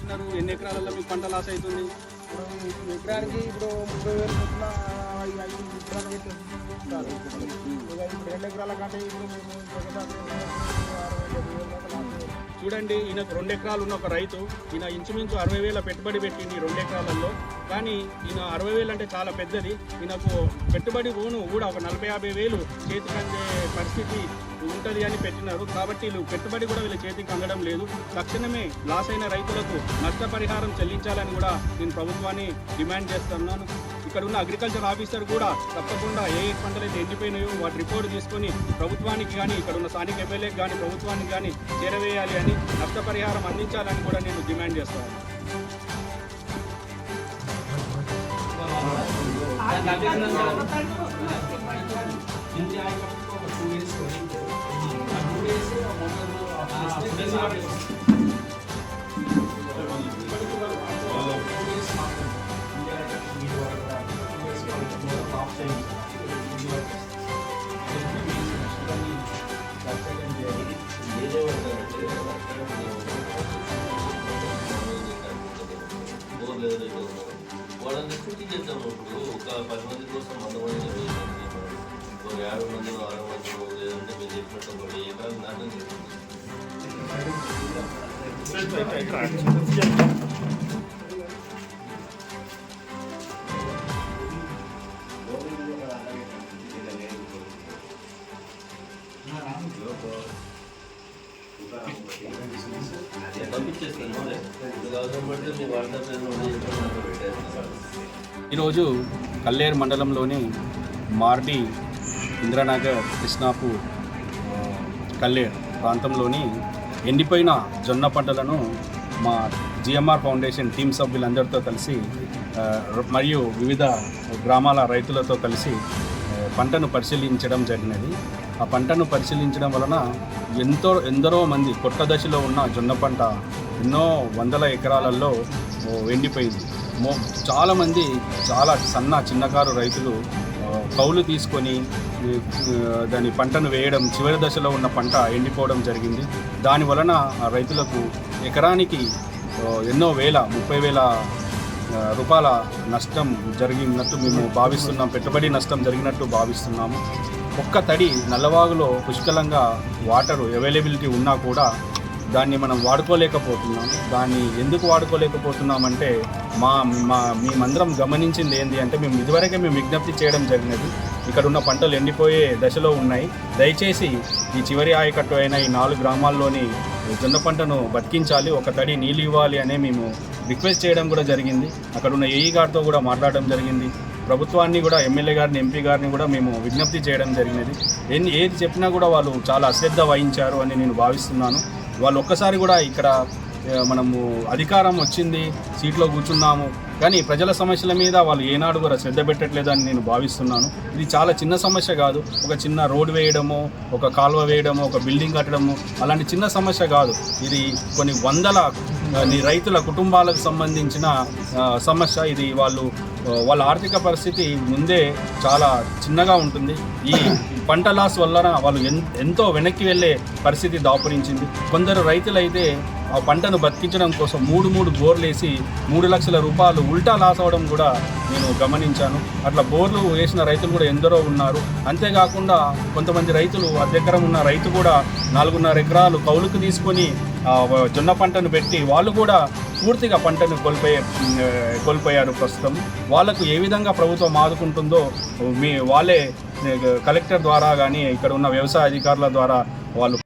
పెట్టినారు? ఎన్ని ఎకరాలలో మీకు పంట లాస్ అవుతుంది? ఎకరానికి ఇప్పుడు 30,000 చొప్పున 5 ఎకరాలు పెట్టారు. 2 ఎకరాల కంటే ఇప్పుడు చూడండి, ఈయనకు 2 ఎకరాలు ఉన్న ఒక రైతు, ఈయన ఇంచుమించు 60,000 పెట్టుబడి పెట్టింది 2 ఎకరాలలో. కానీ ఈయన 60,000 అంటే చాలా పెద్దది. ఈయనకు పెట్టుబడి పోను కూడా ఒక 40-50,000 చేతికి అందే పరిస్థితి ఉంటుంది అని పెట్టినారు. కాబట్టి వీళ్ళు పెట్టుబడి కూడా వీళ్ళ చేతికి అందడం లేదు. తక్షణమే లాస్ అయిన రైతులకు నష్టపరిహారం చెల్లించాలని కూడా నేను ప్రభుత్వాన్ని డిమాండ్ చేస్తున్నాను. ఇక్కడ ఉన్న అగ్రికల్చర్ ఆఫీసర్ కూడా తప్పకుండా ఏ పంటలు అయితే ఎండిపోయినాయో వాటి రిపోర్ట్ తీసుకొని ప్రభుత్వానికి కానీ ఇక్కడ ఉన్న స్థానిక ఎమ్మెల్యేకి కానీ ప్రభుత్వానికి కానీ చేరవేయాలి అని, నష్టపరిహారం అందించాలని కూడా నేను డిమాండ్ చేస్తాను. వాళ్ళని షూటింగ్ చేద్దాం. ఇప్పుడు ఒక 10 మంది కోసం 100 మంది ఇంకో 50 మంది 60 మంది లేదంటే మీరు చెప్పినట్టు ఒకటి ఎకరాలు నాటం చేస్తుంది. ఈరోజు కల్లేరు మండలంలోని మార్డి, ఇంద్రనగర్, కృష్ణాపూర్, కల్లేరు ప్రాంతంలోని ఎండిపోయిన జొన్న పంటలను మా జిఎంఆర్ ఫౌండేషన్ టీమ్ సభ్యులందరితో కలిసి మరియు వివిధ గ్రామాల రైతులతో కలిసి పంటను పరిశీలించడం జరిగినది. ఆ పంటను పరిశీలించడం వలన ఎందరో మంది పొట్ట దశలో ఉన్న జొన్న పంట ఎన్నో వందల ఎకరాలలో ఎండిపోయింది. చాలామంది చాలా చిన్నకారు రైతులు కౌలు తీసుకొని దాని పంటను వేయడం, చివరి దశలో ఉన్న పంట ఎండిపోవడం జరిగింది. దాని వలన రైతులకు ఎకరానికి ఎన్నో 30,000 రూపాయల నష్టం జరిగినట్టు మేము భావిస్తున్నాం. పెట్టుబడి నష్టం జరిగినట్టు భావిస్తున్నాము. ఒక్క తడి నల్లవాగులో పుష్కలంగా వాటర్ అవైలబిలిటీ ఉన్నా కూడా దాన్ని మనం వాడుకోలేకపోతున్నాం. దాన్ని ఎందుకు వాడుకోలేకపోతున్నామంటే మేమందరం గమనించింది ఏంటి అంటే, ఇదివరకే మేము విజ్ఞప్తి చేయడం జరిగినది. ఇక్కడ ఉన్న పంటలు ఎండిపోయే దశలో ఉన్నాయి. దయచేసి ఈ చివరి ఆయకట్టు అయిన ఈ 4 గ్రామాల్లోని జొన్న పంటను బతికించాలి, ఒక తడి నీళ్ళు ఇవ్వాలి అనే మేము రిక్వెస్ట్ చేయడం కూడా జరిగింది. అక్కడ ఉన్న ఏఈ గారితో కూడా మాట్లాడడం జరిగింది. ప్రభుత్వాన్ని కూడా, ఎమ్మెల్యే గారిని, ఎంపీ గారిని కూడా మేము విజ్ఞప్తి చేయడం జరిగినది. ఏది చెప్పినా కూడా వాళ్ళు చాలా అశ్రద్ధ వహించారు అని నేను భావిస్తున్నాను. వాళ్ళు ఒక్కసారి కూడా ఇక్కడ మనము అధికారం వచ్చింది, సీట్లో కూర్చున్నాము, కానీ ప్రజల సమస్యల మీద వాళ్ళు ఏనాడు కూడా శ్రద్ధ పెట్టట్లేదని నేను భావిస్తున్నాను. ఇది చాలా చిన్న సమస్య కాదు. ఒక చిన్న రోడ్ వేయడము, ఒక కాలువ వేయడము, ఒక బిల్డింగ్ కట్టడము అలాంటి చిన్న సమస్య కాదు. ఇది కొన్ని వందల రైతుల కుటుంబాలకు సంబంధించిన సమస్య. ఇది వాళ్ళ ఆర్థిక పరిస్థితి ముందే చాలా చిన్నగా ఉంటుంది. ఈ పంట లాస్ వలన వాళ్ళు ఎంతో వెనక్కి వెళ్ళే పరిస్థితి దాపురించింది. కొందరు రైతులైతే ఆ పంటను బతికించడం కోసం 3 బోర్లు వేసి 3 లక్షల రూపాయలు ఉల్టా లాస్ అవ్వడం కూడా నేను గమనించాను. అట్లా బోర్లు వేసిన రైతులు కూడా ఎందరో ఉన్నారు. అంతేకాకుండా కొంతమంది రైతులు, అద్దెకరం ఉన్న రైతు కూడా 4.5 ఎకరాలు కౌలుకు తీసుకొని జొన్న పంటను పెట్టి వాళ్ళు కూడా పూర్తిగా పంటను కోల్పోయారు. ప్రస్తుతం వాళ్ళకు ఏ విధంగా ప్రభుత్వం ఆదుకుంటుందో వాళ్ళే కలెక్టర్ ద్వారా కానీ ఇక్కడ ఉన్న వ్యవసాయ అధికారుల ద్వారా వాళ్ళు